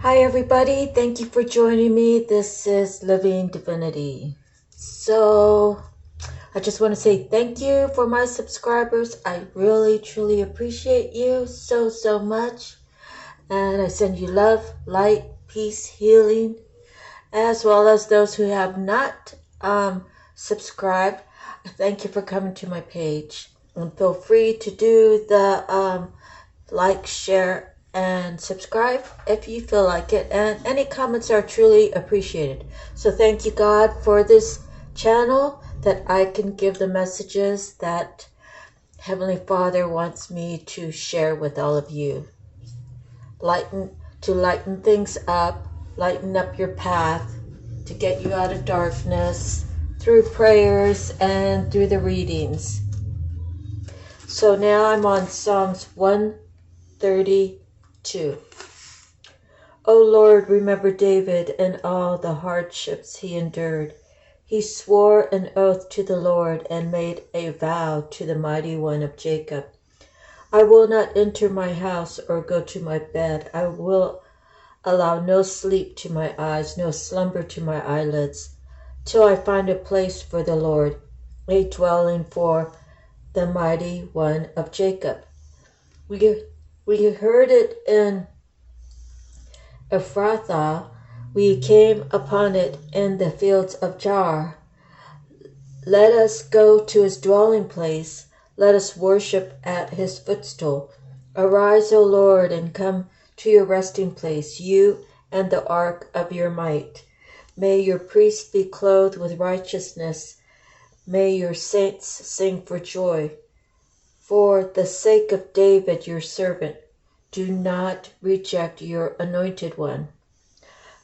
Hi everybody, thank you for joining me. This is Living Divinity. So, I just want to say thank you for my subscribers. I really, truly appreciate you so much. And I send you love, light, peace, healing, as well as those who have not subscribed. Thank you for coming to my page. And feel free to do the like, share, and subscribe if you feel like it, and any comments are truly appreciated. So thank you, God, for this channel that I can give the messages that Heavenly Father wants me to share with all of you. To lighten things up, lighten up your path, to get you out of darkness through prayers and through the readings. So now I'm on Psalms 132. O Lord, remember David and all the hardships he endured. He swore an oath to the Lord and made a vow to the Mighty One of Jacob. I will not enter my house or go to my bed. I will allow no sleep to my eyes, no slumber to my eyelids, till I find a place for the Lord, a dwelling for the Mighty One of Jacob. We heard it in Ephrathah. We came upon it in the fields of Jar. Let us go to his dwelling place. Let us worship at his footstool. Arise, O Lord, and come to your resting place, you and the ark of your might. May your priests be clothed with righteousness. May your saints sing for joy. For the sake of David, your servant, do not reject your anointed one.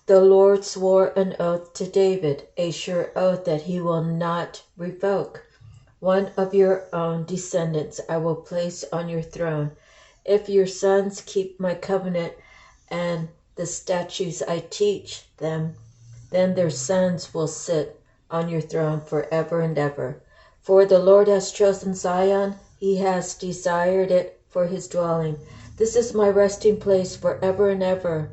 The Lord swore an oath to David, a sure oath that he will not revoke. One of your own descendants I will place on your throne. If your sons keep my covenant and the statutes I teach them, then their sons will sit on your throne forever and ever. For the Lord has chosen Zion, he has desired it for his dwelling. This is my resting place forever and ever.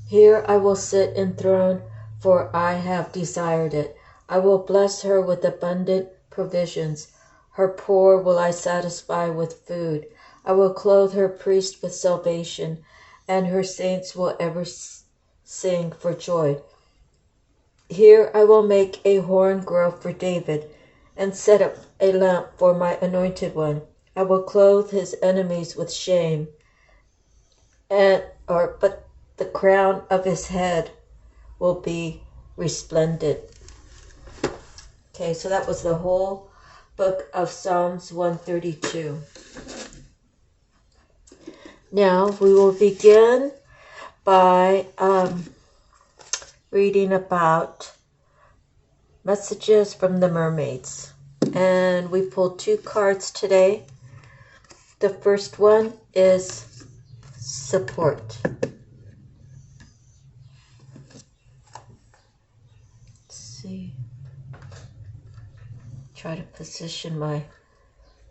Here I will sit enthroned, for I have desired it. I will bless her with abundant provisions. Her poor will I satisfy with food. I will clothe her priest with salvation, and her saints will ever sing for joy. Here I will make a horn grow for David, and set up a lamp for my anointed one. I will clothe his enemies with shame, but the crown of his head will be resplendent. Okay, so that was the whole book of Psalms 132. Now we will begin by reading about messages from the mermaids. And we pulled 2 cards today. The first one is support. Let's see. Try to position my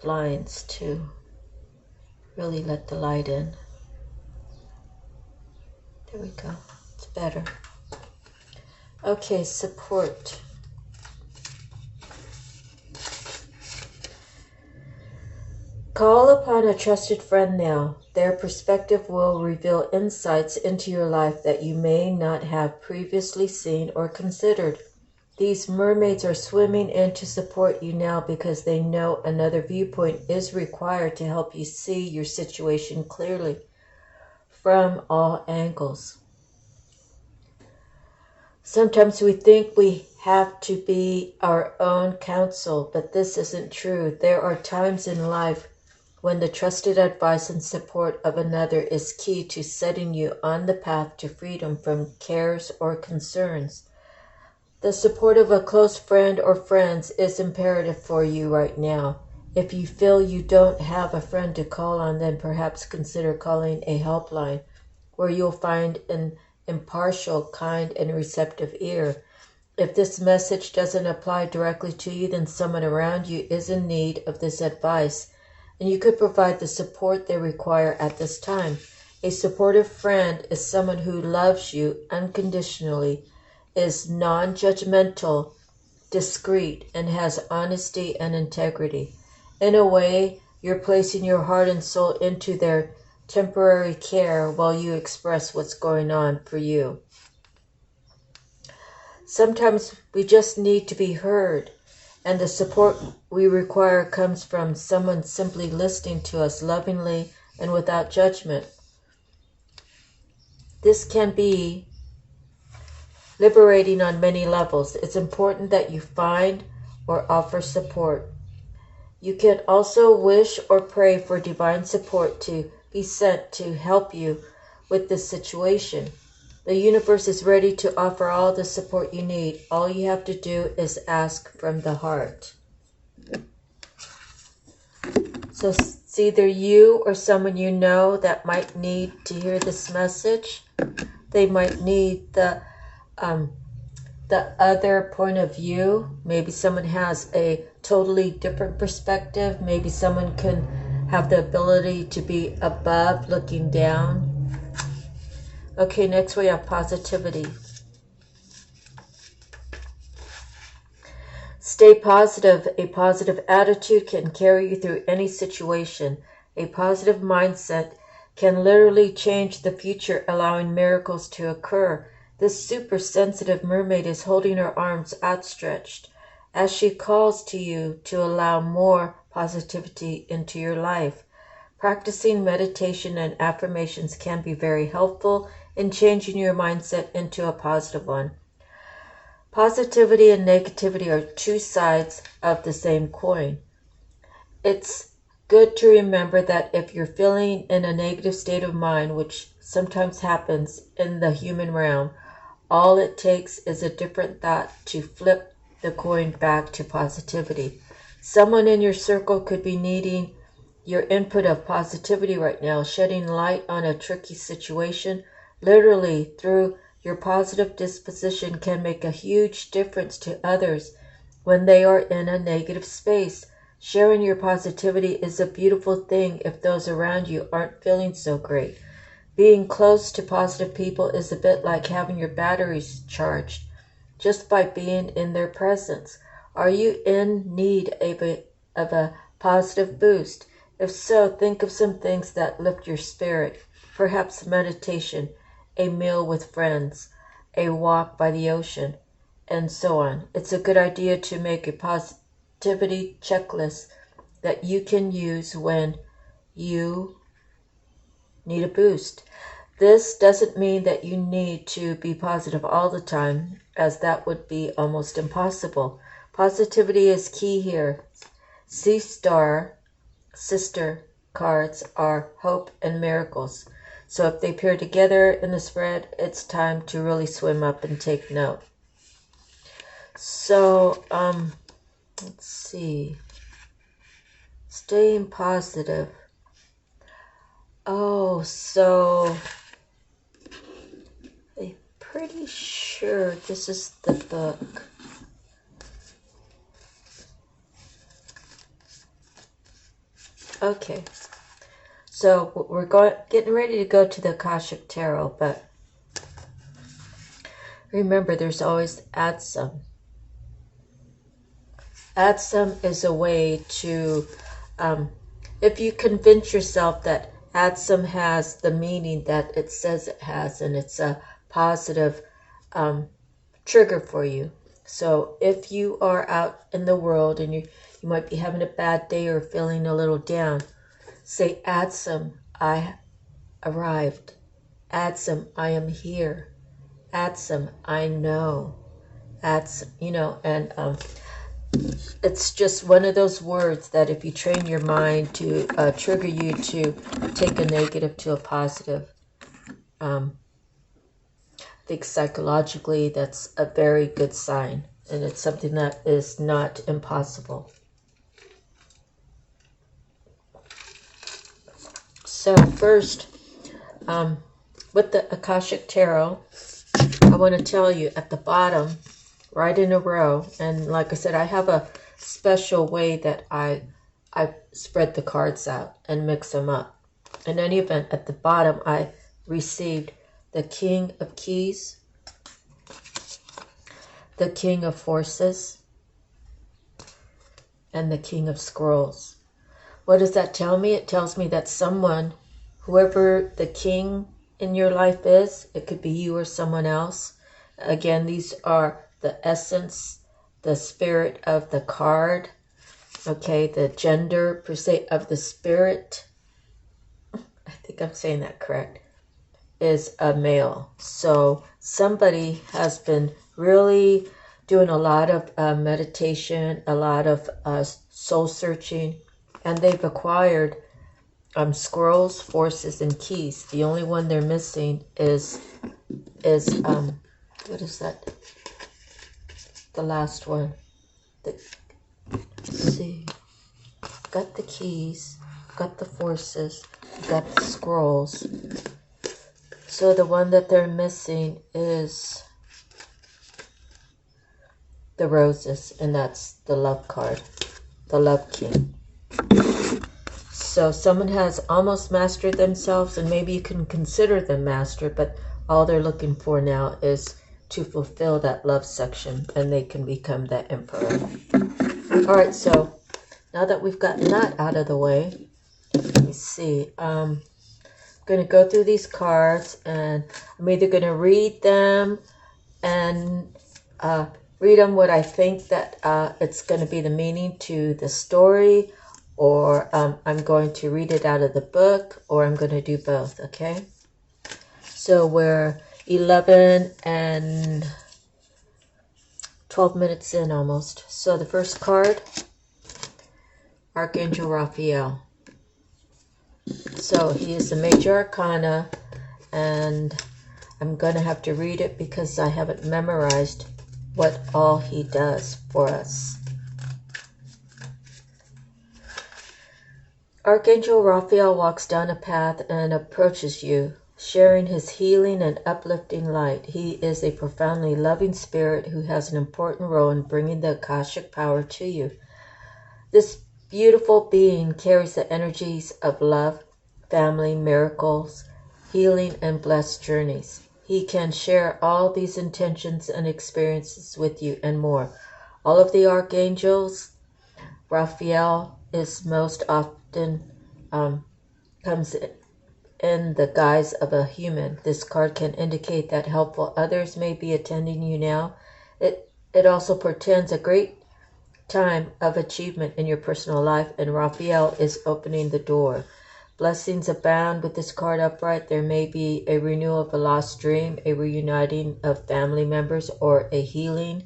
blinds to really let the light in. There we go. It's better. Okay, support. Call upon a trusted friend now. Their perspective will reveal insights into your life that you may not have previously seen or considered. These mermaids are swimming in to support you now because they know another viewpoint is required to help you see your situation clearly from all angles. Sometimes we think we have to be our own counsel, but this isn't true. There are times in life when the trusted advice and support of another is key to setting you on the path to freedom from cares or concerns. The support of a close friend or friends is imperative for you right now. If you feel you don't have a friend to call on, then perhaps consider calling a helpline where you'll find an impartial, kind, and receptive ear. If this message doesn't apply directly to you, then someone around you is in need of this advice, and you could provide the support they require at this time. A supportive friend is someone who loves you unconditionally, is non-judgmental, discreet, and has honesty and integrity. In a way, you're placing your heart and soul into their temporary care while you express what's going on for you. Sometimes we just need to be heard, and the support we require comes from someone simply listening to us lovingly and without judgment. This can be liberating on many levels. It's important that you find or offer support. You can also wish or pray for divine support to be sent to help you with this situation. The universe is ready to offer all the support you need. All you have to do is ask from the heart. So it's either you or someone you know that might need to hear this message. They might need the other point of view. Maybe someone has a totally different perspective. Maybe someone can have the ability to be above, looking down. Okay, next we have positivity. Stay positive. A positive attitude can carry you through any situation. A positive mindset can literally change the future, allowing miracles to occur. This super sensitive mermaid is holding her arms outstretched as she calls to you to allow more positivity into your life. Practicing meditation and affirmations can be very helpful in changing your mindset into a positive one. Positivity and negativity are two sides of the same coin. It's good to remember that if you're feeling in a negative state of mind, which sometimes happens in the human realm, all it takes is a different thought to flip the coin back to positivity. Someone in your circle could be needing your input of positivity right now, shedding light on a tricky situation. Literally, through your positive disposition can make a huge difference to others when they are in a negative space. Sharing your positivity is a beautiful thing if those around you aren't feeling so great. Being close to positive people is a bit like having your batteries charged just by being in their presence. Are you in need of a positive boost? If so, think of some things that lift your spirit. Perhaps meditation, a meal with friends, a walk by the ocean, and so on. It's a good idea to make a positivity checklist that you can use when you need a boost. This doesn't mean that you need to be positive all the time, as that would be almost impossible. Positivity is key here. Sea Star sister cards are hope and miracles. So if they pair together in the spread, it's time to really swim up and take note. So, let's see. Staying positive. Oh, so I'm pretty sure this is the book. Okay, so we're getting ready to go to the Akashic Tarot, but remember there's always add some. Add some is a way to, if you convince yourself that add some has the meaning that it says it has, and it's a positive trigger for you. So if you are out in the world and you might be having a bad day or feeling a little down, say, add some, I arrived. Add some, I am here. Add some, I know. Add some, and it's just one of those words that if you train your mind to trigger you to take a negative to a positive, I think psychologically that's a very good sign, and it's something that is not impossible. So first, with the Akashic Tarot, I want to tell you at the bottom, right in a row, and like I said, I have a special way that I spread the cards out and mix them up. In any event, at the bottom, I received the King of Keys, the King of Forces, and the King of Scrolls. What does that tell me? It tells me that someone, whoever the king in your life is, it could be you or someone else. Again, these are the essence, the spirit of the card, okay, the gender per se of the spirit. I think I'm saying that correct, is a male. So somebody has been really doing a lot of meditation, a lot of soul searching, and they've acquired scrolls, forces, and keys. The only one they're missing is what is that? The last one. Let's see. Got the keys, got the forces, got the scrolls. So the one that they're missing is the roses, and that's the love card, the love king. So someone has almost mastered themselves, and maybe you can consider them mastered, but all they're looking for now is to fulfill that love section, and they can become that emperor. All right, so now that we've gotten that out of the way, let me see. I'm going to go through these cards, and I'm either going to read them and read them what I think that it's going to be the meaning to the story, or I'm going to read it out of the book, or I'm going to do both, okay? So we're 11 and 12 minutes in almost. So the first card, Archangel Raphael. So he is the major arcana, and I'm going to have to read it because I haven't memorized what all he does for us. Archangel Raphael walks down a path and approaches you, sharing his healing and uplifting light. He is a profoundly loving spirit who has an important role in bringing the Akashic power to you. This beautiful being carries the energies of love, family, miracles, healing, and blessed journeys. He can share all these intentions and experiences with you and more. All of the archangels, Raphael is most often comes in the guise of a human. This card can indicate that helpful others may be attending you now. It also portends a great time of achievement in your personal life, and Raphael is opening the door. Blessings abound with this card upright. There may be a renewal of a lost dream, a reuniting of family members, or a healing,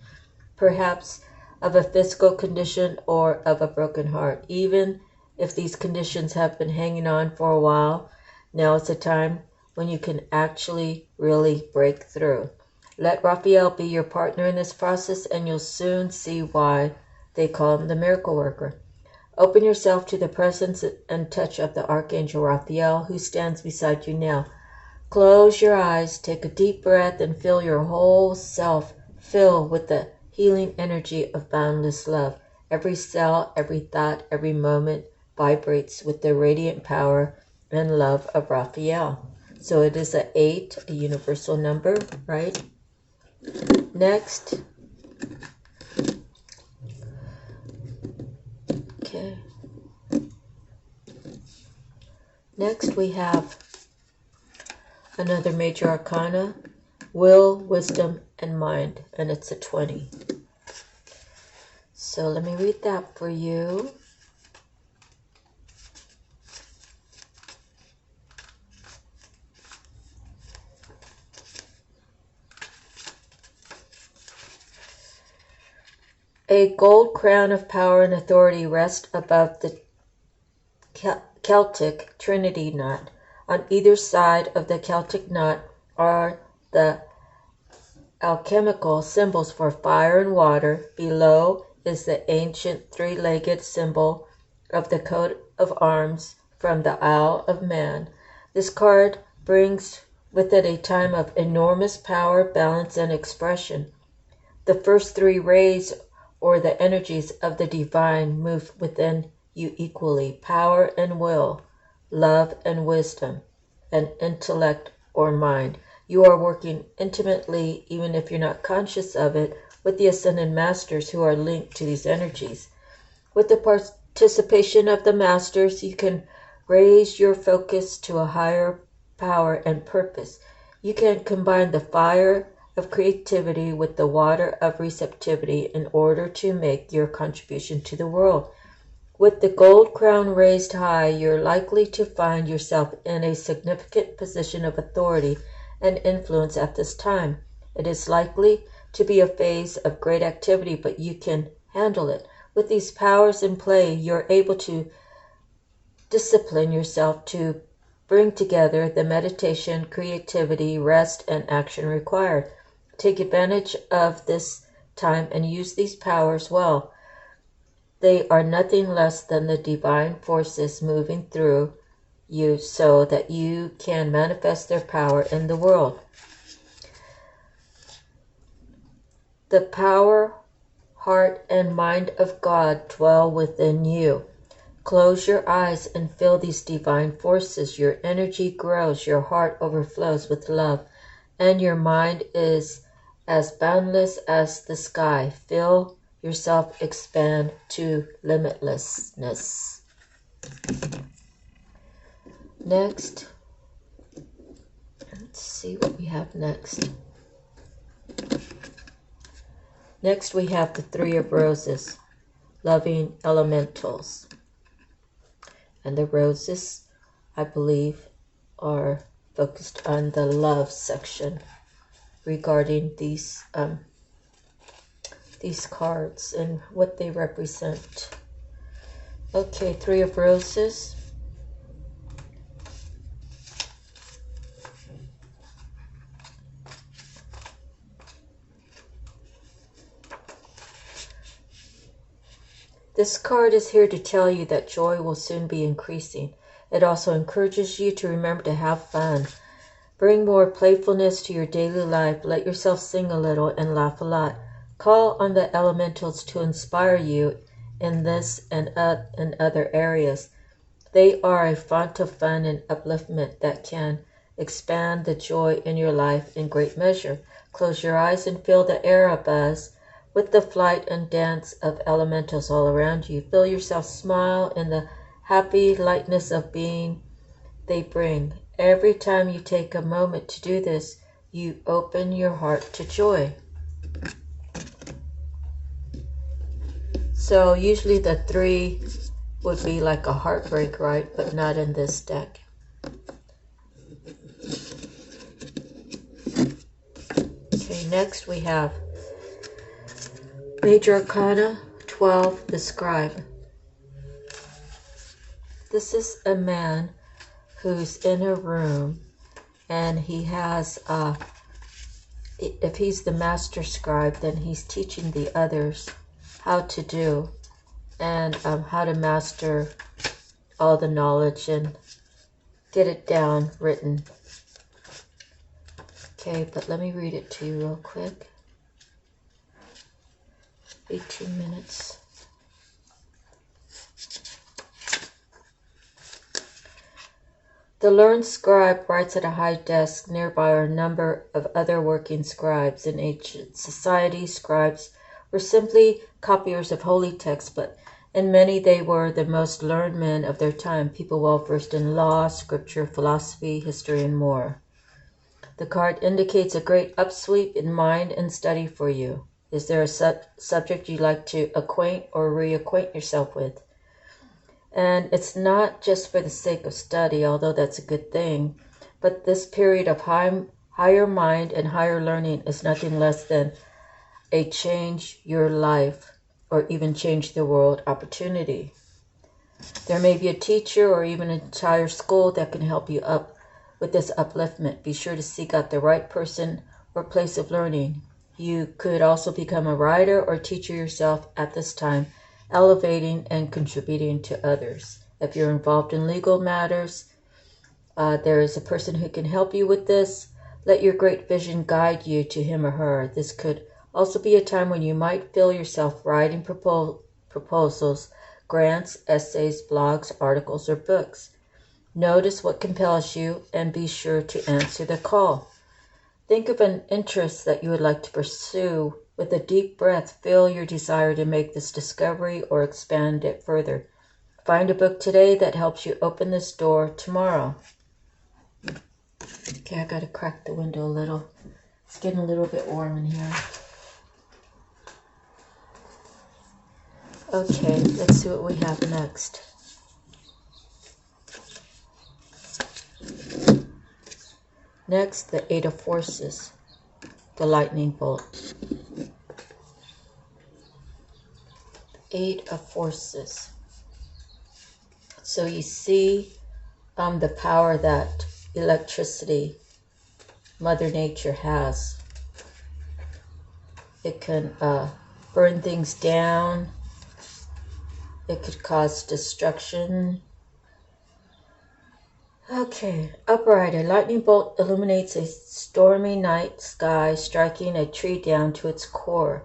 perhaps, of a physical condition or of a broken heart. Even if these conditions have been hanging on for a while, now is the time when you can actually really break through. Let Raphael be your partner in this process, and you'll soon see why they call him the miracle worker. Open yourself to the presence and touch of the Archangel Raphael, who stands beside you now. Close your eyes, take a deep breath, and feel your whole self fill with the healing energy of boundless love. Every cell, every thought, every moment vibrates with the radiant power and love of Raphael. So it is an 8, a universal number, right? Next. Okay. Next we have another major arcana, will, wisdom, and mind, and it's a 20. So let me read that for you. A gold crown of power and authority rests above the Celtic Trinity knot. On either side of the Celtic knot are the alchemical symbols for fire and water. Below is the ancient three-legged symbol of the coat of arms from the Isle of Man. This card brings with it a time of enormous power, balance, and expression. The first three rays, or the energies of the divine, move within you equally. Power and will, love and wisdom, and intellect or mind. You are working intimately, even if you're not conscious of it, with the Ascended Masters who are linked to these energies. With the participation of the Masters, you can raise your focus to a higher power and purpose. You can combine the fire of creativity with the water of receptivity in order to make your contribution to the world. With the gold crown raised high, you're likely to find yourself in a significant position of authority and influence at this time. It is likely to be a phase of great activity, but you can handle it. With these powers in play, you're able to discipline yourself to bring together the meditation, creativity, rest, and action required. Take advantage of this time and use these powers well. They are nothing less than the divine forces moving through you so that you can manifest their power in the world. The power, heart, and mind of God dwell within you. Close your eyes and feel these divine forces. Your energy grows, your heart overflows with love, and your mind is as boundless as the sky. Feel yourself expand to limitlessness. Next, let's see what we have next. Next we have the Three of Roses, loving elementals. And the roses, I believe, are focused on the love section regarding these cards and what they represent. Okay, Three of Roses. This card is here to tell you that joy will soon be increasing. It also encourages you to remember to have fun. Bring more playfulness to your daily life. Let yourself sing a little and laugh a lot. Call on the elementals to inspire you in this and in other areas. They are a font of fun and upliftment that can expand the joy in your life in great measure. Close your eyes and feel the air abuzz with the flight and dance of elementals all around you. Feel yourself smile in the happy lightness of being they bring. Every time you take a moment to do this, you open your heart to joy. So usually the three would be like a heartbreak, right? But not in this deck. Okay, next we have Major Arcana 12, the Scribe. This is a man who's in a room, and he has, if he's the master scribe, then he's teaching the others how to do and how to master all the knowledge and get it down written. Okay, but let me read it to you real quick. 18 minutes. The learned scribe writes at a high desk. Nearby are a number of other working scribes. In ancient society, scribes were simply copiers of holy texts, but in many they were the most learned men of their time, people well versed in law, scripture, philosophy, history, and more. The card indicates a great upsweep in mind and study for you. Is there a subject you'd like to acquaint or reacquaint yourself with? And it's not just for the sake of study, although that's a good thing, but this period of higher mind and higher learning is nothing less than a change your life or even change the world opportunity. There may be a teacher or even an entire school that can help you up with this upliftment. Be sure to seek out the right person or place of learning. You could also become a writer or teacher yourself at this time, elevating and contributing to others. If you're involved in legal matters, there is a person who can help you with this. Let your great vision guide you to him or her. This could also be a time when you might feel yourself writing proposals, grants, essays, blogs, articles, or books. Notice what compels you and be sure to answer the call. Think of an interest that you would like to pursue. With a deep breath, feel your desire to make this discovery or expand it further. Find a book today that helps you open this door tomorrow. Okay, I gotta crack the window a little. It's getting a little bit warm in here. Okay, let's see what we have next. Next, the Eight of Forces, the lightning bolt. Eight of Forces. So you see the power that electricity, Mother Nature has. It can burn things down. It could cause destruction. Okay, upright. A lightning bolt illuminates a stormy night sky, striking a tree down to its core.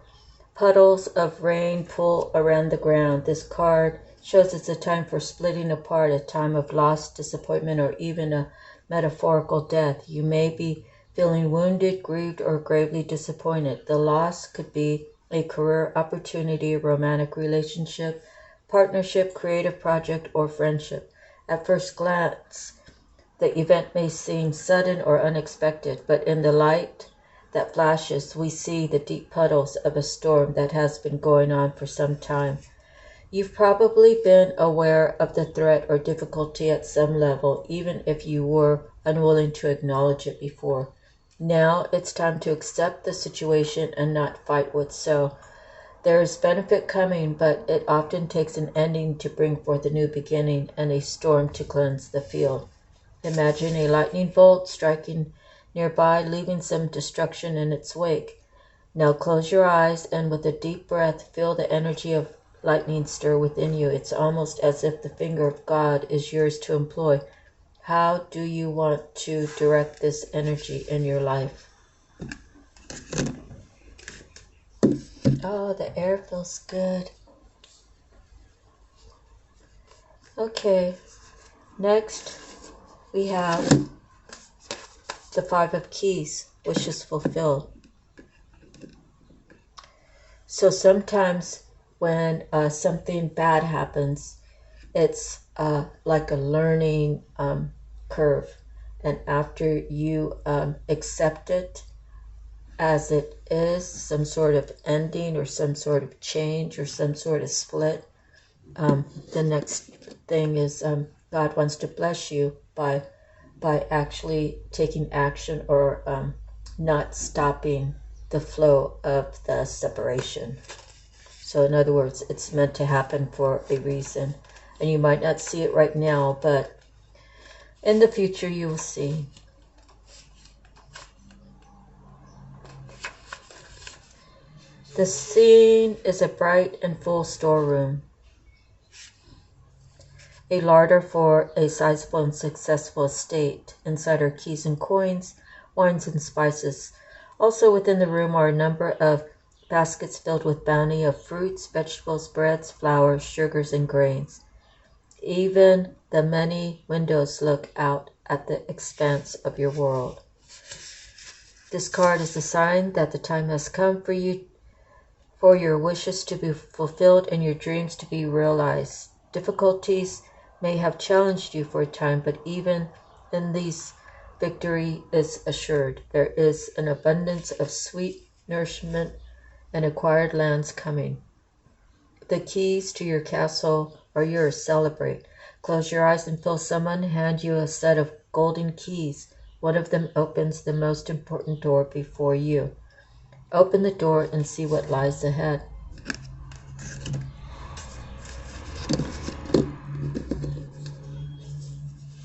Puddles of rain pull around the ground. This card shows it's a time for splitting apart, a time of loss, disappointment, or even a metaphorical death. You may be feeling wounded, grieved, or gravely disappointed. The loss could be a career opportunity, a romantic relationship, partnership, creative project, or friendship. At first glance, the event may seem sudden or unexpected, but in the light that flashes, we see the deep puddles of a storm that has been going on for some time. You've probably been aware of the threat or difficulty at some level, even if you were unwilling to acknowledge it before. Now it's time to accept the situation and not fight what's so. There is benefit coming, but it often takes an ending to bring forth a new beginning and a storm to cleanse the field. Imagine a lightning bolt striking nearby, leaving some destruction in its wake. Now close your eyes and with a deep breath, feel the energy of lightning stir within you. It's almost as if the finger of God is yours to employ. How do you want to direct this energy in your life? Oh, the air feels good. Okay, next we have the Five of Keys, wishes fulfilled. So sometimes when something bad happens, it's like a learning curve. And after you accept it as it is, some sort of ending or some sort of change or some sort of split, the next thing is God wants to bless you by actually taking action or not stopping the flow of the separation. So in other words, it's meant to happen for a reason. And you might not see it right now, but in the future you will see. The scene is a bright and full storeroom. A larder for a sizable and successful estate. Inside are keys and coins, wines and spices. Also within the room are a number of baskets filled with bounty of fruits, vegetables, breads, flours, sugars, and grains. Even the many windows look out at the expanse of your world. This card is a sign that the time has come for you, for your wishes to be fulfilled and your dreams to be realized. Difficulties may have challenged you for a time, but even in these, victory is assured. There is an abundance of sweet nourishment and acquired lands coming. The keys to your castle are yours. Celebrate. Close your eyes and feel someone hand you a set of golden keys. One of them opens the most important door before you. Open the door and see what lies ahead.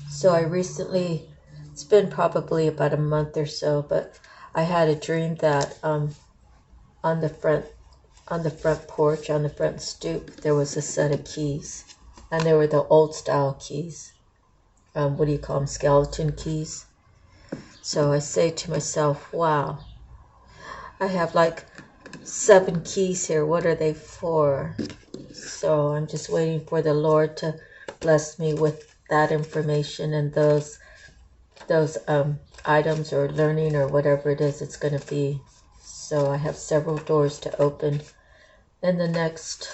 So I recently, it's been probably about a month or so, but I had a dream that on the front porch, on the front stoop, there was a set of keys, and they were the old style keys. What do you call them? Skeleton keys. So I say to myself, wow, I have like 7 keys here. What are they for? So I'm just waiting for the Lord to bless me with that information and those items or learning or whatever it is it's going to be. So I have several doors to open in the next,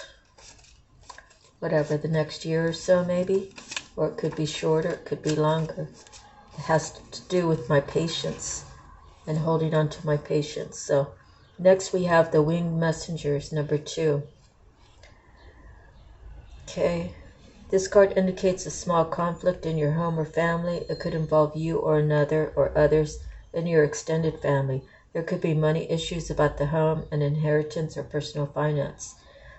the next year or so maybe, or it could be shorter, it could be longer. It has to do with my patience and holding on to my patience. So next we have the winged messengers, number 2. Okay. This card indicates a small conflict in your home or family. It could involve you or another or others in your extended family. There could be money issues about the home, an inheritance, or personal finance.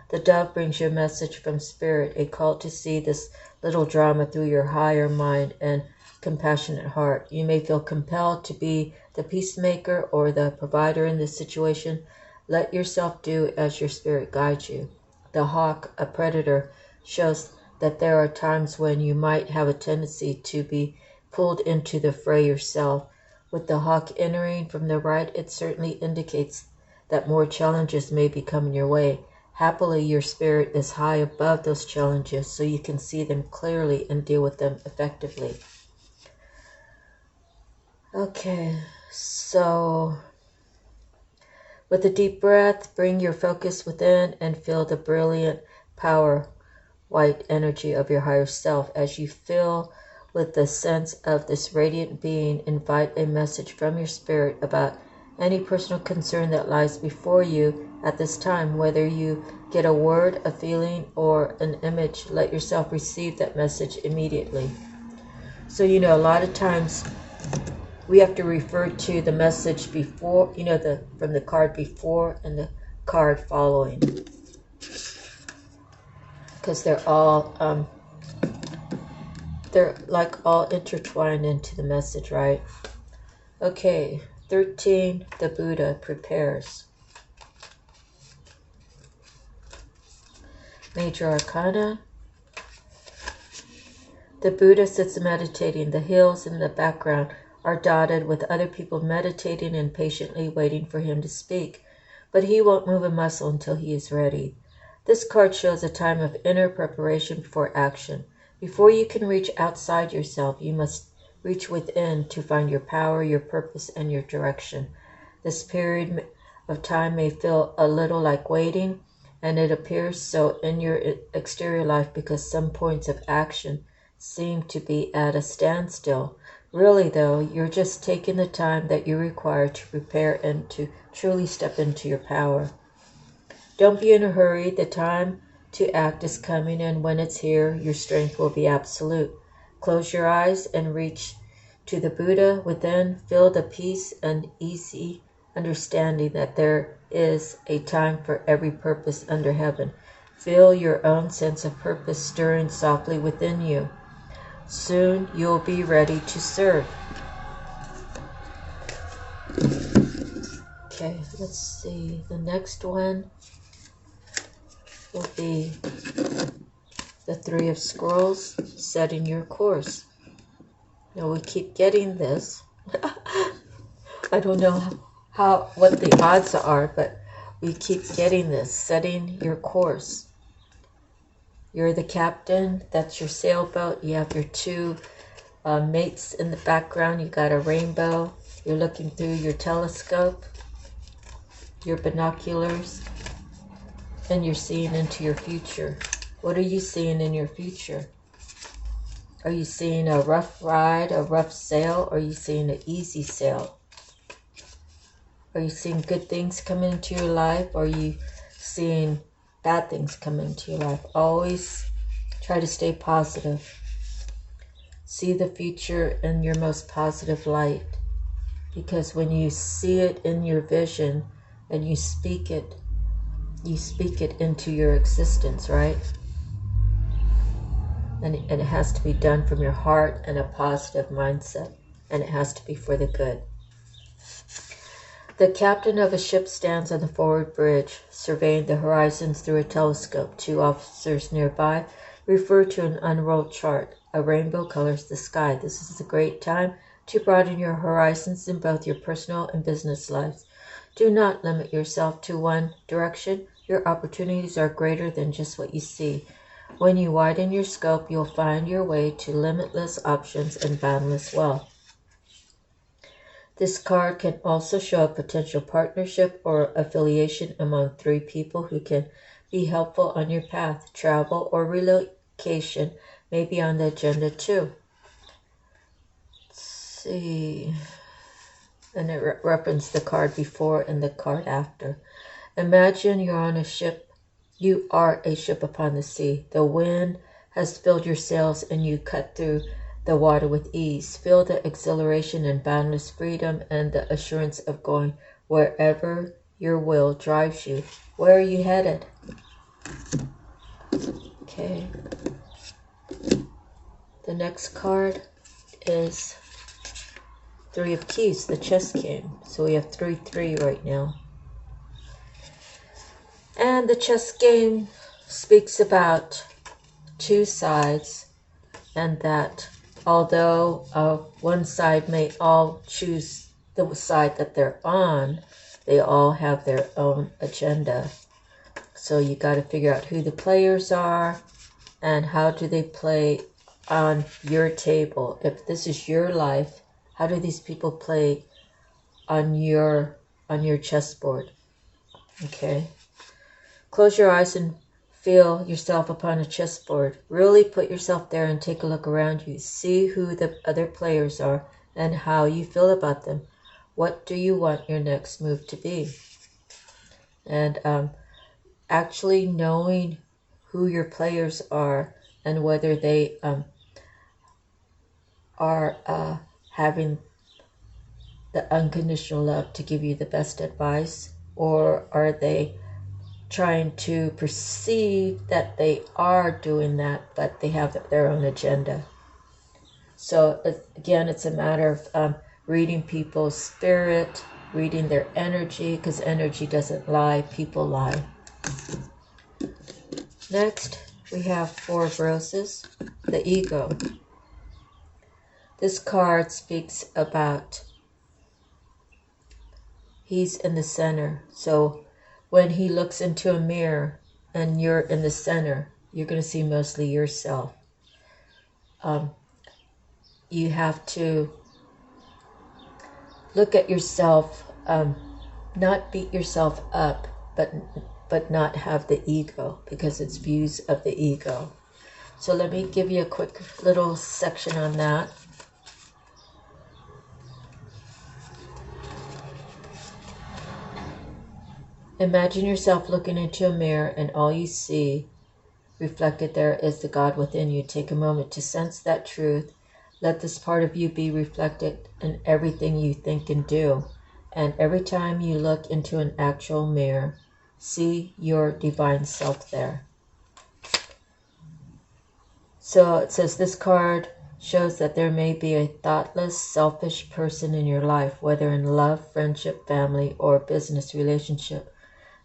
The dove brings you a message from Spirit, a call to see this little drama through your higher mind and compassionate heart. You may feel compelled to be the peacemaker or the provider in this situation. Let yourself do as your spirit guides you. The hawk, a predator, shows that there are times when you might have a tendency to be pulled into the fray yourself. With the hawk entering from the right, it certainly indicates that more challenges may be coming your way. Happily, your spirit is high above those challenges, so you can see them clearly and deal with them effectively. Okay, so with a deep breath, bring your focus within and feel the brilliant power, white energy of your higher self. As you fill with the sense of this radiant being, invite a message from your spirit about any personal concern that lies before you at this time. Whether you get a word, a feeling, or an image, let yourself receive that message immediately. So, a lot of times we have to refer to the message before, from the card before and the card following, because they're all all intertwined into the message, right? Okay, 13, the Buddha prepares. Major Arcana. The Buddha sits meditating. The hills in the background are dotted with other people meditating and patiently waiting for him to speak, but he won't move a muscle until he is ready. This card shows a time of inner preparation before action. Before you can reach outside yourself, you must reach within to find your power, your purpose, and your direction. This period of time may feel a little like waiting, and it appears so in your exterior life because some points of action seem to be at a standstill. Really, though, you're just taking the time that you require to prepare and to truly step into your power. Don't be in a hurry. The time to act is coming, and when it's here, your strength will be absolute. Close your eyes and reach to the Buddha within. Feel the peace and easy understanding that there is a time for every purpose under heaven. Feel your own sense of purpose stirring softly within you. Soon you'll be ready to serve. Okay, let's see. The next one will be the Three of Scrolls, setting your course. Now we keep getting this. I don't know what the odds are, but we keep getting this, setting your course. You're the captain, that's your sailboat. You have your two mates in the background. You got a rainbow. You're looking through your telescope, your binoculars, and you're seeing into your future. What are you seeing in your future? Are you seeing a rough ride, a rough sail, or are you seeing an easy sail? Are you seeing good things come into your life, or are you seeing bad things come into your life? Always try to stay positive. See the future in your most positive light, because when you see it in your vision and you speak it into your existence, right? And it has to be done from your heart and a positive mindset, and it has to be for the good. The captain of a ship stands on the forward bridge, surveying the horizons through a telescope. Two officers nearby refer to an unrolled chart. A rainbow colors the sky. This is a great time to broaden your horizons in both your personal and business lives. Do not limit yourself to one direction. Your opportunities are greater than just what you see. When you widen your scope, you'll find your way to limitless options and boundless wealth. This card can also show a potential partnership or affiliation among 3 people who can be helpful on your path. Travel or relocation may be on the agenda too. Let's see. And it references the card before and the card after. Imagine you're on a ship. You are a ship upon the sea. The wind has filled your sails and you cut through the water with ease. Feel the exhilaration and boundless freedom and the assurance of going wherever your will drives you. Where are you headed? Okay. The next card is 3 of Keys, the chess game. So we have 3-3 right now. And the chess game speaks about 2 sides, and that although one side may all choose the side that they're on, they all have their own agenda. So you got to figure out who the players are and how do they play on your table. If this is your life, how do these people play on your chessboard? Okay. Close your eyes and feel yourself upon a chessboard. Really put yourself there and take a look around you. See who the other players are and how you feel about them. What do you want your next move to be? And actually knowing who your players are and whether they are having the unconditional love to give you the best advice, or are they trying to perceive that they are doing that, but they have their own agenda. So again, it's a matter of reading people's spirit, reading their energy, because energy doesn't lie, people lie. Next, we have 4 of Roses, the ego. This card speaks about he's in the center. So when he looks into a mirror and you're in the center, you're going to see mostly yourself. You have to look at yourself, not beat yourself up, but not have the ego, because it's views of the ego. So let me give you a quick little section on that. Imagine yourself looking into a mirror and all you see reflected there is the God within you. Take a moment to sense that truth. Let this part of you be reflected in everything you think and do. And every time you look into an actual mirror, see your divine self there. So it says this card shows that there may be a thoughtless, selfish person in your life, whether in love, friendship, family, or business relationship.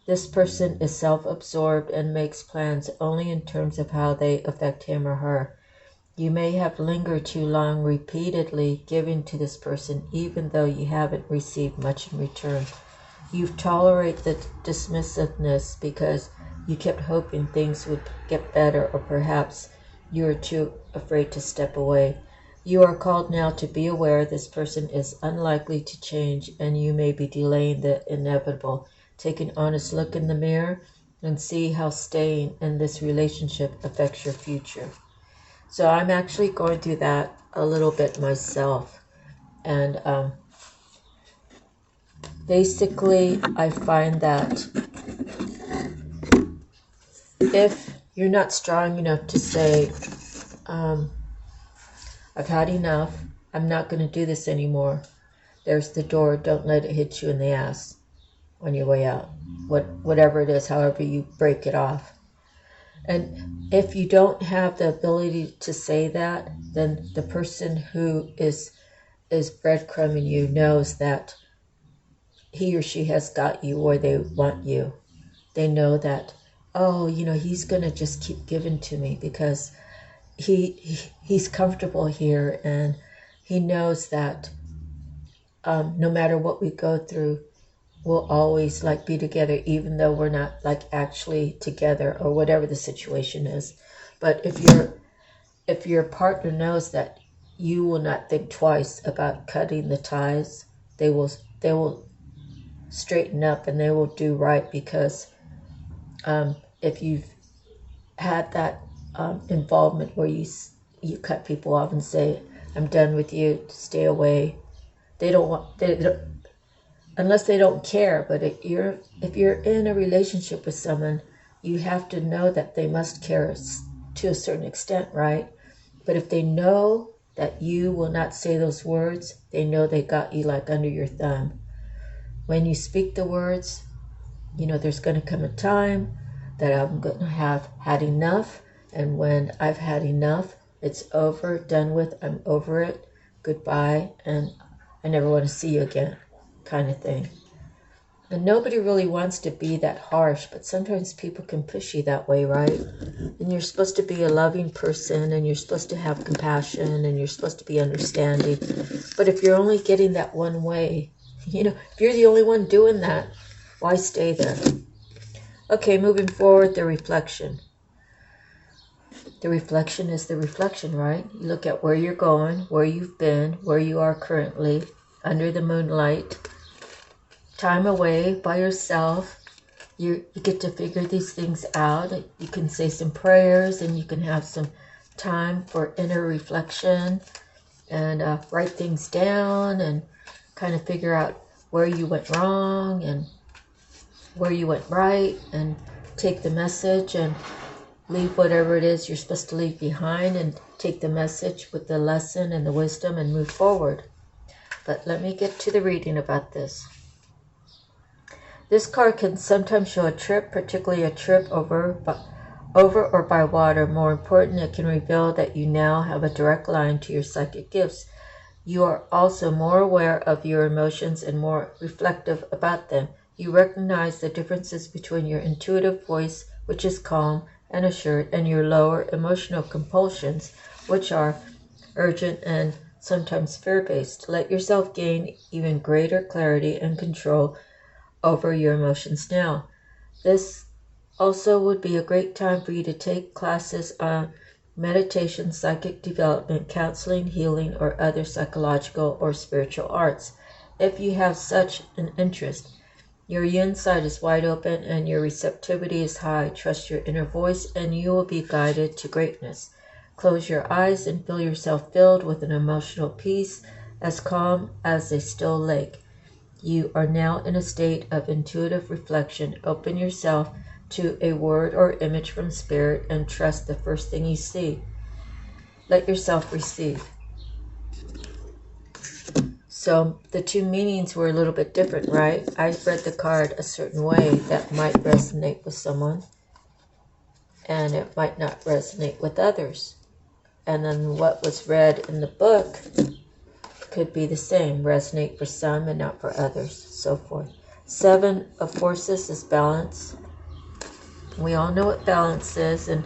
This person is self-absorbed and makes plans only in terms of how they affect him or her. You may have lingered too long repeatedly giving to this person, even though you haven't received much in return. You've tolerated the dismissiveness because you kept hoping things would get better, or perhaps you were too afraid to step away. You are called now to be aware this person is unlikely to change, and you may be delaying the inevitable. Take an honest look in the mirror and see how staying in this relationship affects your future. So I'm actually going through that a little bit myself. And basically, I find that if you're not strong enough to say, I've had enough, I'm not going to do this anymore, there's the door, don't let it hit you in the ass on your way out. Whatever it is, however you break it off. And if you don't have the ability to say that, then the person who is breadcrumbing you knows that he or she has got you where they want you. They know that, oh, he's going to just keep giving to me because he's comfortable here, and he knows that no matter what we go through, we'll always be together, even though we're not actually together, or whatever the situation is. But if your partner knows that you will not think twice about cutting the ties, they will straighten up and they will do right, because if you've had that involvement where you cut people off and say, "I'm done with you, stay away," they don't, unless they don't care. But if you're in a relationship with someone, you have to know that they must care to a certain extent, right? But if they know that you will not say those words, they know they got you like under your thumb. When you speak the words, there's going to come a time that I'm going to have had enough. And when I've had enough, it's over, done with, I'm over it, goodbye, and I never want to see you again, kind of thing. And nobody really wants to be that harsh, but sometimes people can push you that way, right? And you're supposed to be a loving person, and you're supposed to have compassion, and you're supposed to be understanding. But if you're only getting that one way, if you're the only one doing that, why stay there? Okay, moving forward, the reflection. The reflection is the reflection, right? You look at where you're going, where you've been, where you are currently, under the moonlight, time away by yourself. You get to figure these things out. You can say some prayers, and you can have some time for inner reflection and write things down and kind of figure out where you went wrong and where you went right, and take the message and leave whatever it is you're supposed to leave behind, and take the message with the lesson and the wisdom and move forward. But let me get to the reading about this. This card can sometimes show a trip, particularly a trip over or by water. More important, it can reveal that you now have a direct line to your psychic gifts. You are also more aware of your emotions and more reflective about them. You recognize the differences between your intuitive voice, which is calm and assured, and your lower emotional compulsions, which are urgent and sometimes fear-based. Let yourself gain even greater clarity and control over your emotions now. This also would be a great time for you to take classes on meditation, psychic development, counseling, healing, or other psychological or spiritual arts. If you have such an interest, your yin side is wide open and your receptivity is high. Trust your inner voice and you will be guided to greatness. Close your eyes and feel yourself filled with an emotional peace as calm as a still lake. You are now in a state of intuitive reflection. Open yourself to a word or image from spirit and trust the first thing you see. Let yourself receive. So the two meanings were a little bit different, right? I read the card a certain way that might resonate with someone, and it might not resonate with others. And then what was read in the book could be the same, resonate for some and not for others, so forth. 7 of forces is balance. We all know what balance is, and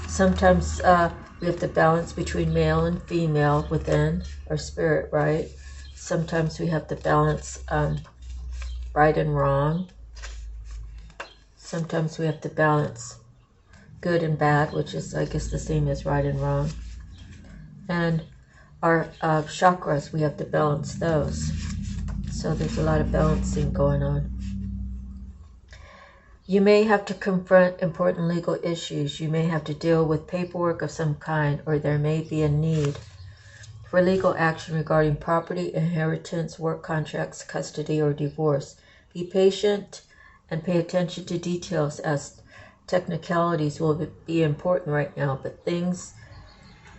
sometimes we have to balance between male and female within our spirit, right? Sometimes we have to balance right and wrong. Sometimes we have to balance good and bad, which is, I guess, the same as right and wrong. And our chakras, we have to balance those. So there's a lot of balancing going on. You may have to confront important legal issues. You may have to deal with paperwork of some kind, or there may be a need for legal action regarding property, inheritance, work contracts, custody, or divorce. Be patient and pay attention to details, as technicalities will be important right now, but things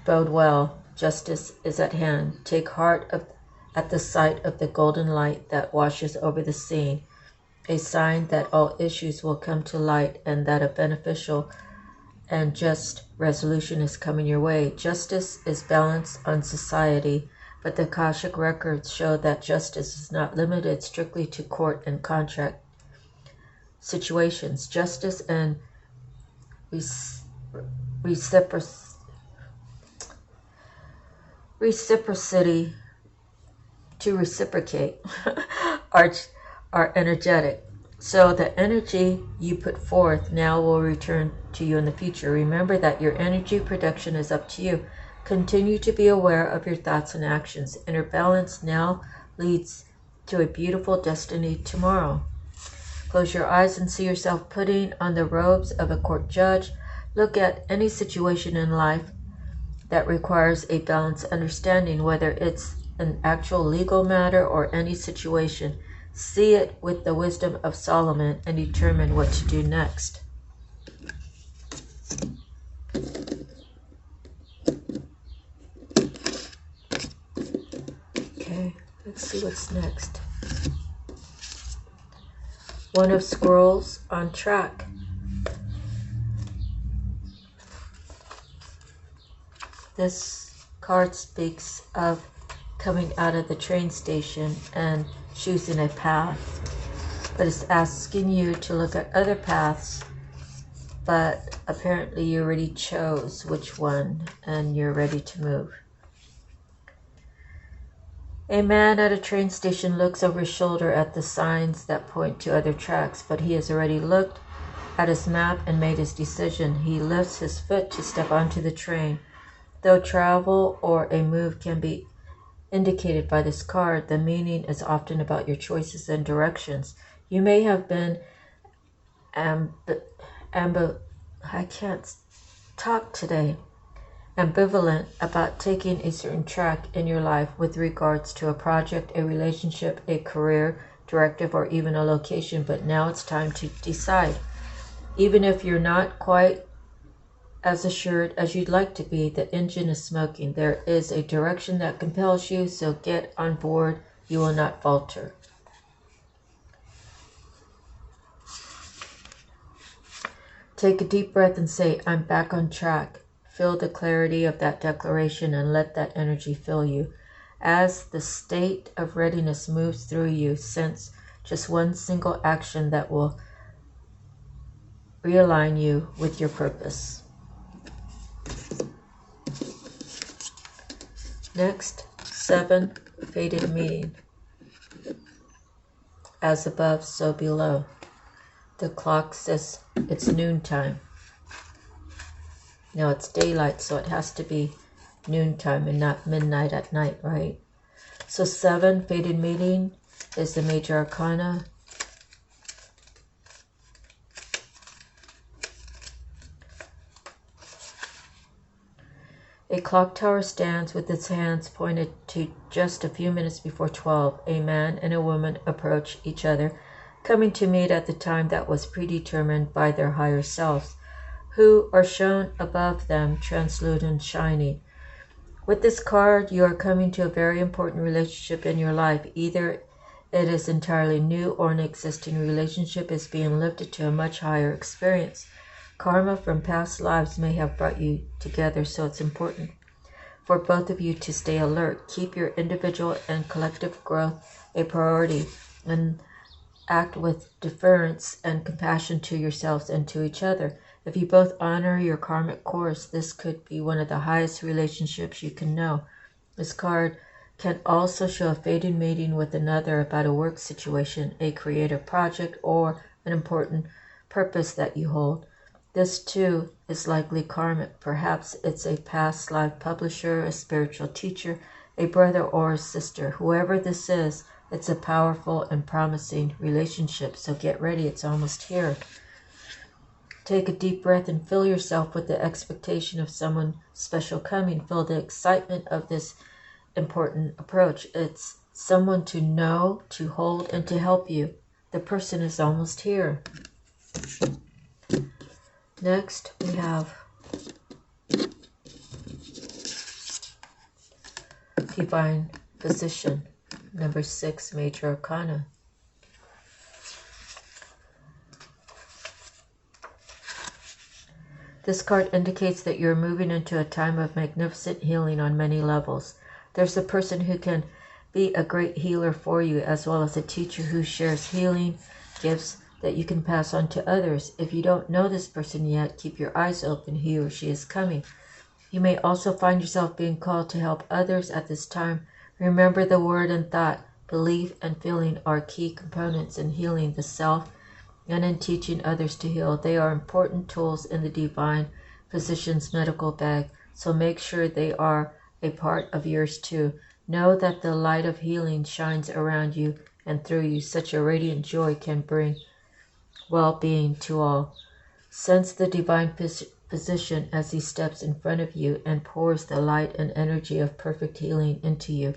bode well. Justice is at hand. Take heart at the sight of the golden light that washes over the scene, a sign that all issues will come to light and that a beneficial and just resolution is coming your way. Justice is balance on society, but the Akashic records show that justice is not limited strictly to court and contract situations. Justice and reciprocity, to reciprocate, are energetic. So the energy you put forth now will return to you in the future. Remember that your energy production is up to you. Continue to be aware of your thoughts and actions. Inner balance now leads to a beautiful destiny tomorrow. Close your eyes and see yourself putting on the robes of a court judge. Look at any situation in life that requires a balanced understanding, whether it's an actual legal matter or any situation. See it with the wisdom of Solomon and determine what to do next. Okay, let's see what's next. One of Squirrels on Track. This card speaks of coming out of the train station and choosing a path, but it's asking you to look at other paths, but apparently you already chose which one and you're ready to move. A man at a train station looks over his shoulder at the signs that point to other tracks, but he has already looked at his map and made his decision. He lifts his foot to step onto the train. Though travel or a move can be indicated by this card, the meaning is often about your choices and directions. You may have been ambivalent about taking a certain track in your life with regards to a project, a relationship, a career, directive, or even a location, but now it's time to decide. Even if you're not quite as assured as you'd like to be, the engine is smoking. There is a direction that compels you, so get on board. You will not falter. Take a deep breath and say, I'm back on track. Feel the clarity of that declaration and let that energy fill you. As the state of readiness moves through you, sense just one single action that will realign you with your purpose. Next, 7, Fated Meeting. As above, so below. The clock says it's noontime. Now it's daylight, so it has to be noontime and not midnight at night, right? So 7, Fated Meeting, is the major arcana. A clock tower stands with its hands pointed to just a few minutes before 12. A man and a woman approach each other, coming to meet at the time that was predetermined by their higher selves, who are shown above them, translucent and shiny. With this card, you are coming to a very important relationship in your life. Either it is entirely new or an existing relationship is being lifted to a much higher experience. Karma from past lives may have brought you together, so it's important for both of you to stay alert. Keep your individual and collective growth a priority and act with deference and compassion to yourselves and to each other. If you both honor your karmic course, this could be one of the highest relationships you can know. This card can also show a fated meeting with another about a work situation, a creative project, or an important purpose that you hold. This too is likely karmic. Perhaps it's a past life publisher, a spiritual teacher, a brother or a sister. Whoever this is, it's a powerful and promising relationship. So get ready, it's almost here. Take a deep breath and fill yourself with the expectation of someone special coming. Feel the excitement of this important approach. It's someone to know, to hold, and to help you. The person is almost here. Next, we have Divine Position, number 6, Major Arcana. This card indicates that you're moving into a time of magnificent healing on many levels. There's a person who can be a great healer for you, as well as a teacher who shares healing gifts that you can pass on to others. If you don't know this person yet, keep your eyes open. He or she is coming. You may also find yourself being called to help others at this time. Remember, the word and thought, belief and feeling are key components in healing the self and in teaching others to heal. They are important tools in the Divine Physician's medical bag, so make sure they are a part of yours too. Know that the light of healing shines around you and through you. Such a radiant joy can bring well-being to all. Sense the Divine Physician as he steps in front of you and pours the light and energy of perfect healing into you.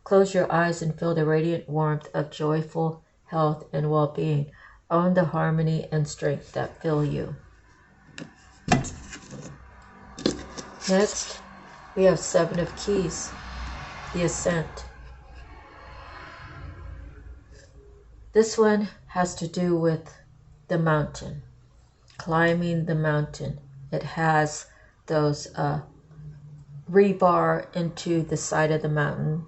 Close your eyes and feel the radiant warmth of joyful health and well-being. Own the harmony and strength that fill you. Next, we have Seven of Keys, the Ascent. This one has to do with the mountain, climbing the mountain. It has those rebar into the side of the mountain,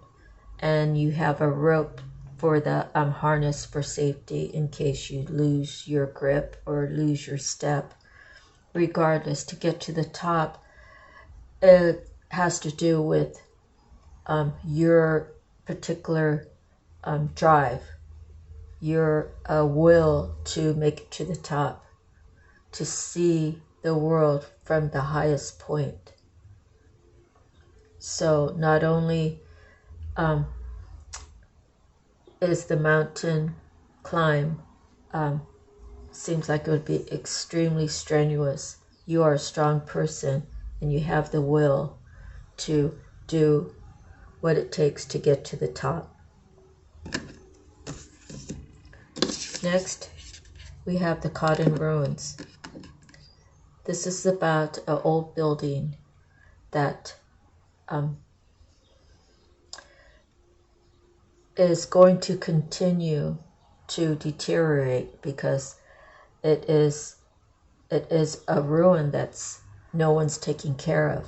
and you have a rope for the harness for safety in case you lose your grip or lose your step. Regardless, to get to the top, it has to do with your particular drive, your will to make it to the top, to see the world from the highest point. So not only is the mountain climb seems like it would be extremely strenuous. You are a strong person and you have the will to do what it takes to get to the top. Next, we have the Caught in Ruins. This is about an old building that is going to continue to deteriorate because it is a ruin that's no one's taking care of.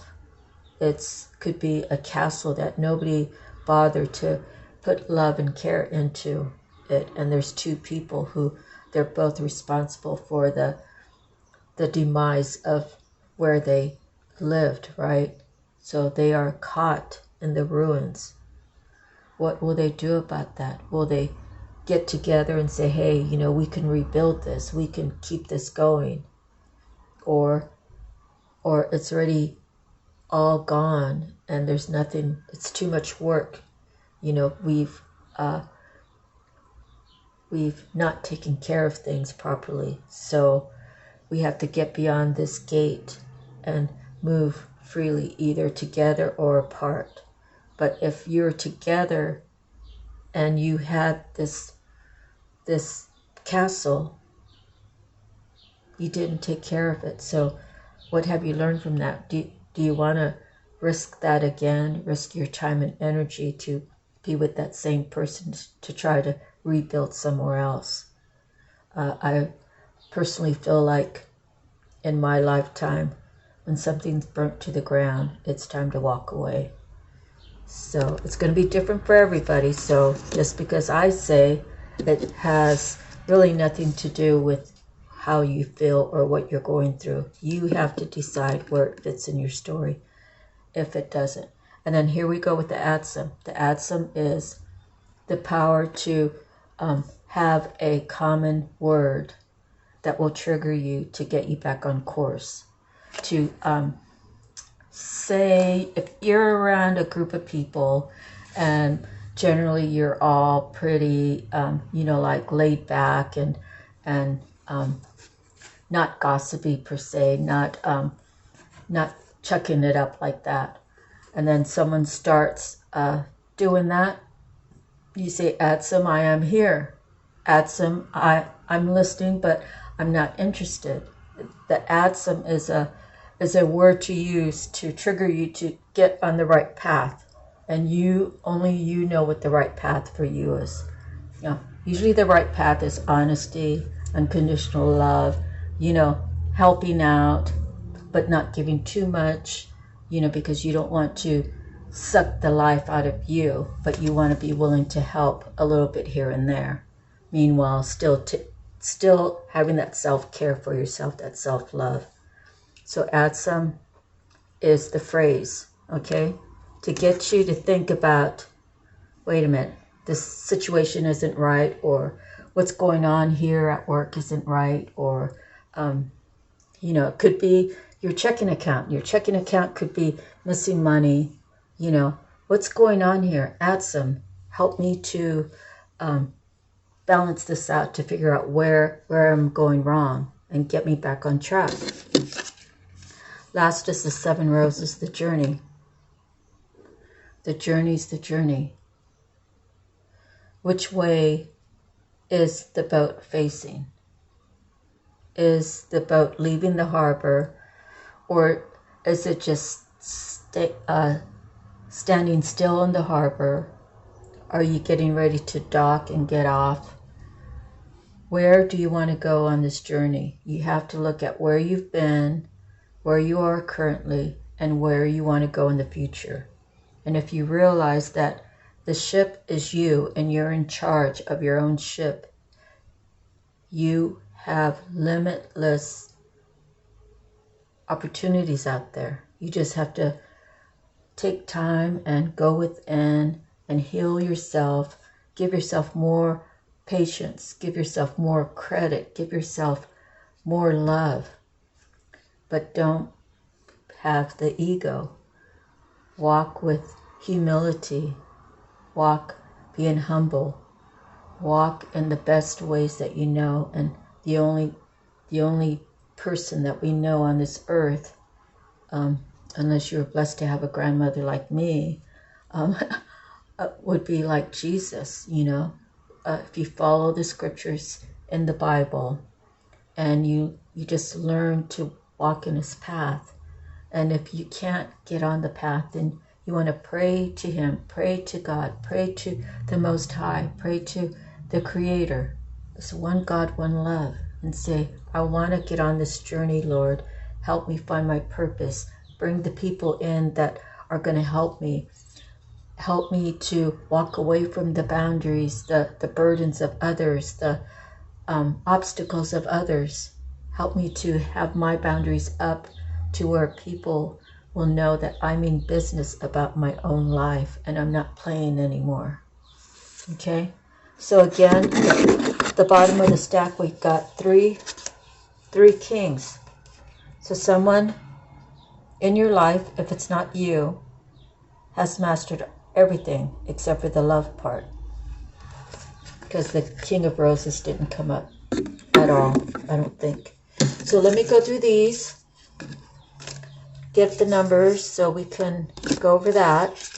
It could be a castle that nobody bothered to put love and care into it, and there's two people who they're both responsible for the demise of where they lived, right? So they are caught in the ruins. What will they do about that? Will they get together and say, hey, you know, we can rebuild this, we can keep this going? Or it's already all gone and there's nothing, it's too much work. You know, we've not taken care of things properly. So we have to get beyond this gate and move freely, either together or apart. But if you're together and you had this castle, you didn't take care of it. So what have you learned from that? Do you want to risk that again, risk your time and energy to be with that same person to try to rebuild somewhere else? I personally feel like in my lifetime, when something's burnt to the ground, it's time to walk away. So it's going to be different for everybody. So just because I say it has really nothing to do with how you feel or what you're going through. You have to decide where it fits in your story, if it doesn't. And then here we go with the Adsum. The Adsum is the power to have a common word that will trigger you to get you back on course. To say, if you're around a group of people and generally you're all pretty, like laid back and not gossipy per se, not chucking it up like that. And then someone starts doing that. You say, Adsum, I am here. Adsum, I'm listening, but I'm not interested. The Adsum is a word to use to trigger you to get on the right path. And only you know what the right path for you is. Usually the right path is honesty, unconditional love, helping out, but not giving too much, because you don't want to suck the life out of you, but you want to be willing to help a little bit here and there. Meanwhile, still having that self-care for yourself, that self-love. So Adsum is the phrase, okay? To get you to think about, wait a minute, this situation isn't right, or what's going on here at work isn't right, or you know, it could be your checking account. Your checking account could be missing money. You know, what's going on here? Add some. Help me to balance this out, to figure out where I'm going wrong and get me back on track. Last is the 7 roses, the journey. The journey's the journey. Which way is the boat facing? Is the boat leaving the harbor, or is it just standing still in the harbor? Are you getting ready to dock and get off? Where do you want to go on this journey? You have to look at where you've been, where you are currently, and where you want to go in the future. And if you realize that the ship is you and you're in charge of your own ship, you have limitless opportunities out there. You just have to take time and go within and heal yourself. Give yourself more patience. Give yourself more credit. Give yourself more love. But don't have the ego. Walk with humility. Walk being humble. Walk in the best ways that you know. And the only person that we know on this earth, unless you're blessed to have a grandmother like me, would be like Jesus, you know. If you follow the scriptures in the Bible and you just learn to walk in his path. And if you can't get on the path, then you want to pray to him, pray to God, pray to the Most High, pray to the Creator. It's one God, one love. And say, I want to get on this journey, Lord. Help me find my purpose. Bring the people in that are going to help me. Help me to walk away from the boundaries, the burdens of others, the obstacles of others. Help me to have my boundaries up to where people will know that I mean business about my own life and I'm not playing anymore. Okay? So again, the bottom of the stack, we've got three kings. So someone in your life, if it's not you, has mastered everything except for the love part, because the King of Roses didn't come up at all, I don't think. So let me go through these, get the numbers so we can go over that.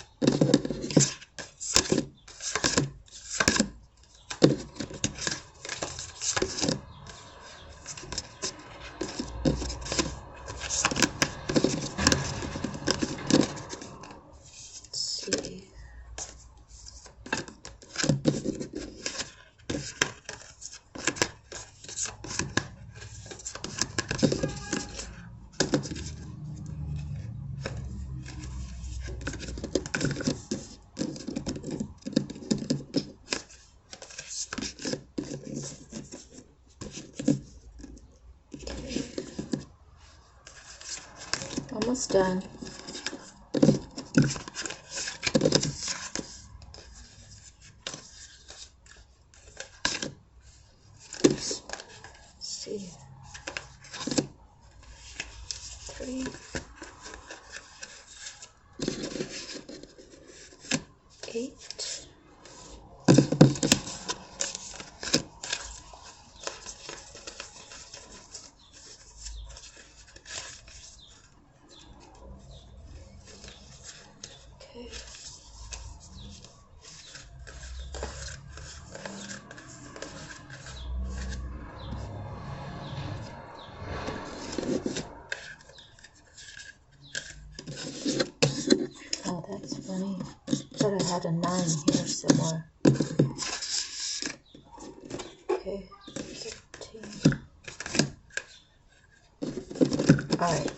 Almost done. Let's see. 3, 8. Okay. Oh, that's funny. I thought I had a 9 here somewhere. Okay, 13. Alright.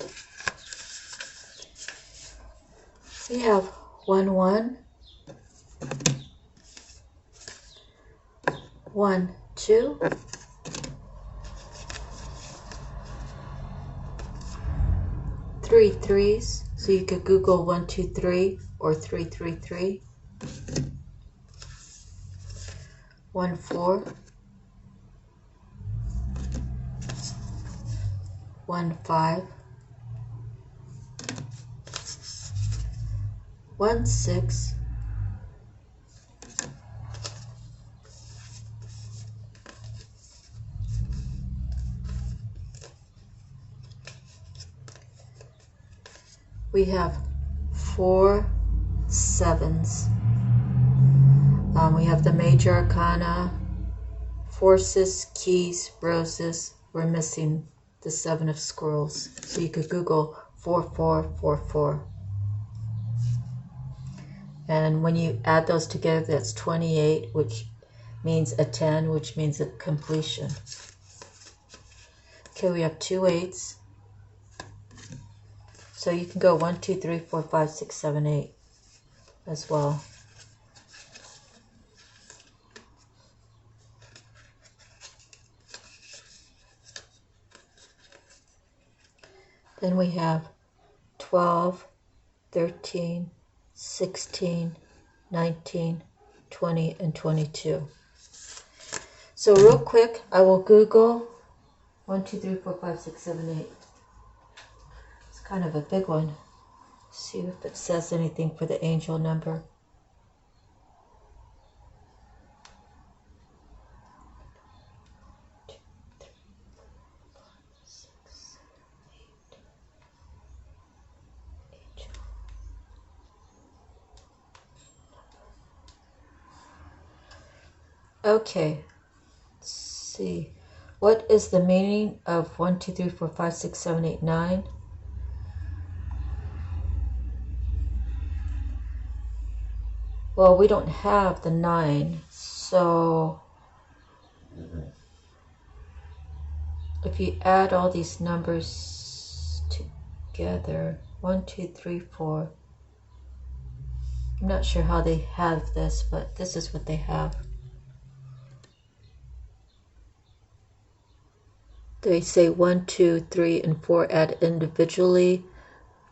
We have 1, 1, 1, 2, 3 3s. So you could Google 1, 2, 3 or 3, 3, 3. 1, 4, 1 5 1 6 we have 4 sevens. We have the major arcana, forces, keys, roses. We're missing the 7 of scrolls. So you could Google 4444. And when you add those together, that's 28, which means a 10, which means a completion. Okay, we have 2 8s. So you can go 1, 2, 3, 4, 5, 6, 7, 8 as well. Then we have 12, 13, 16, 19, 20, and 22. So real quick, I will Google 1, 2, 3, 4, 5, 6, 7, 8. It's kind of a big one. See if it says anything for the angel number. Okay, let's see. What is the meaning of 1, 2, 3, 4, 5, 6, 7, 8, 9? Well, we don't have the 9, so if you add all these numbers together, 1, 2, 3, 4. I'm not sure how they have this, but this is what they have. They say 1, 2, 3, and 4 add individually,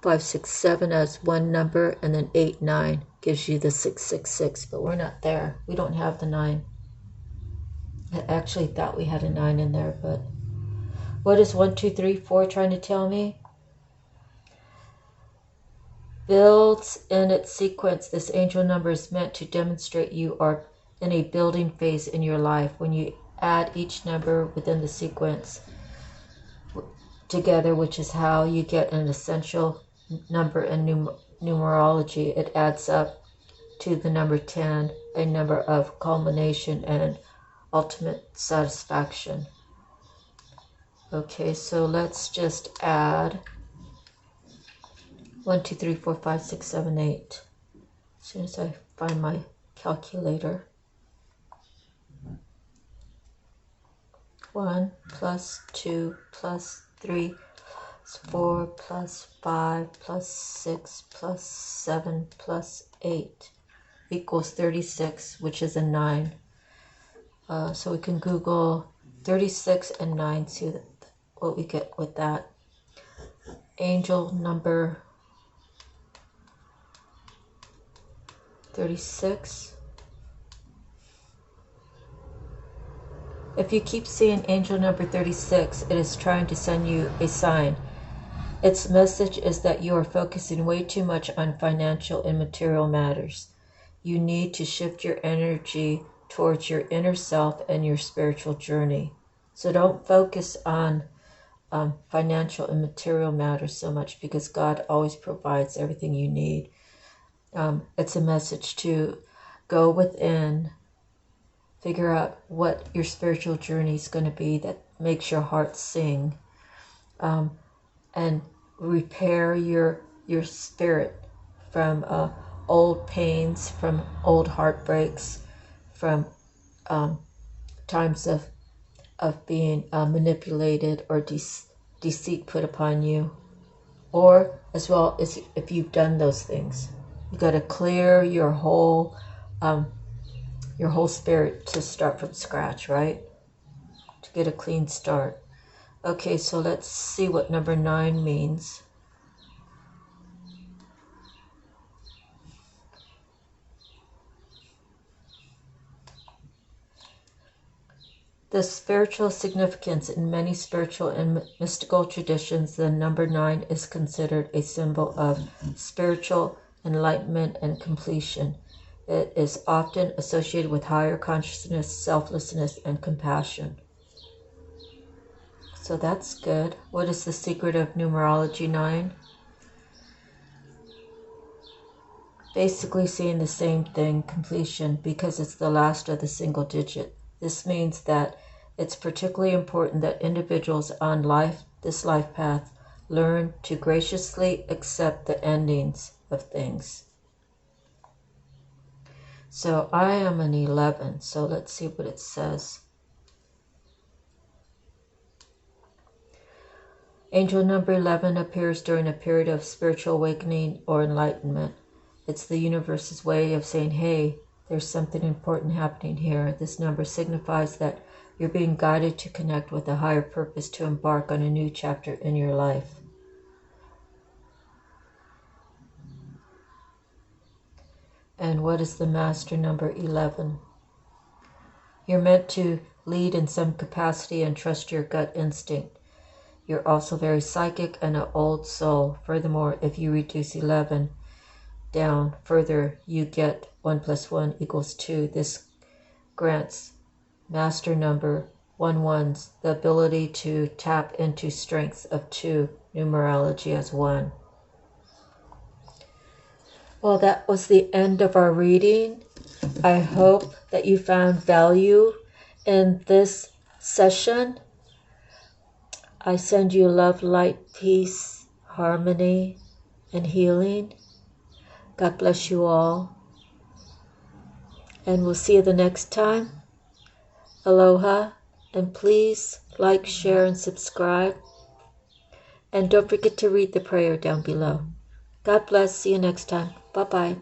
5, 6, 7 as one number, and then 8, 9 gives you the 666, but we're not there. We don't have the 9. I actually thought we had a 9 in there, but what is 1, 2, 3, 4 trying to tell me? Builds in its sequence. This angel number is meant to demonstrate you are in a building phase in your life. When you add each number within the sequence together, which is how you get an essential number in numerology, it adds up to the number 10, a number of culmination and ultimate satisfaction. Okay, so let's just add 1, 2, 3, 4, 5, 6, 7, 8. As soon as I find my calculator. 1 plus 2 plus 3 plus 4 plus 5 plus 6 plus 7 plus 8 equals 36, which is a 9. So we can Google 36 and 9, see what we get with that. Angel number 36. If you keep seeing angel number 36, it is trying to send you a sign. Its message is that you are focusing way too much on financial and material matters. You need to shift your energy towards your inner self and your spiritual journey. So don't focus on financial and material matters so much, because God always provides everything you need. It's a message to go within, figure out what your spiritual journey is going to be that makes your heart sing, and repair your spirit from old pains, from old heartbreaks, from times of being manipulated or deceit put upon you, or as well as if you've done those things. You got to clear your whole spirit to start from scratch, right? To get a clean start. Okay, so let's see what number 9 means. The spiritual significance in many spiritual and mystical traditions, the number 9 is considered a symbol of spiritual enlightenment and completion. It is often associated with higher consciousness, selflessness, and compassion. So that's good. What is the secret of numerology 9? Basically saying the same thing, completion, because it's the last of the single digit. This means that it's particularly important that individuals on this life path learn to graciously accept the endings of things. So I am an 11, so let's see what it says. Angel number 11 appears during a period of spiritual awakening or enlightenment. It's the universe's way of saying, hey, there's something important happening here. This number signifies that you're being guided to connect with a higher purpose to embark on a new chapter in your life. And what is the master number 11? You're meant to lead in some capacity and trust your gut instinct. You're also very psychic and an old soul. Furthermore, if you reduce 11 down further, you get 1 + 1 = 2. This grants master number 11s the ability to tap into strengths of 2, numerology as 1. Well, that was the end of our reading. I hope that you found value in this session. I send you love, light, peace, harmony, and healing. God bless you all. And we'll see you the next time. Aloha. And please like, share, and subscribe. And don't forget to read the prayer down below. God bless. See you next time. Bye-bye.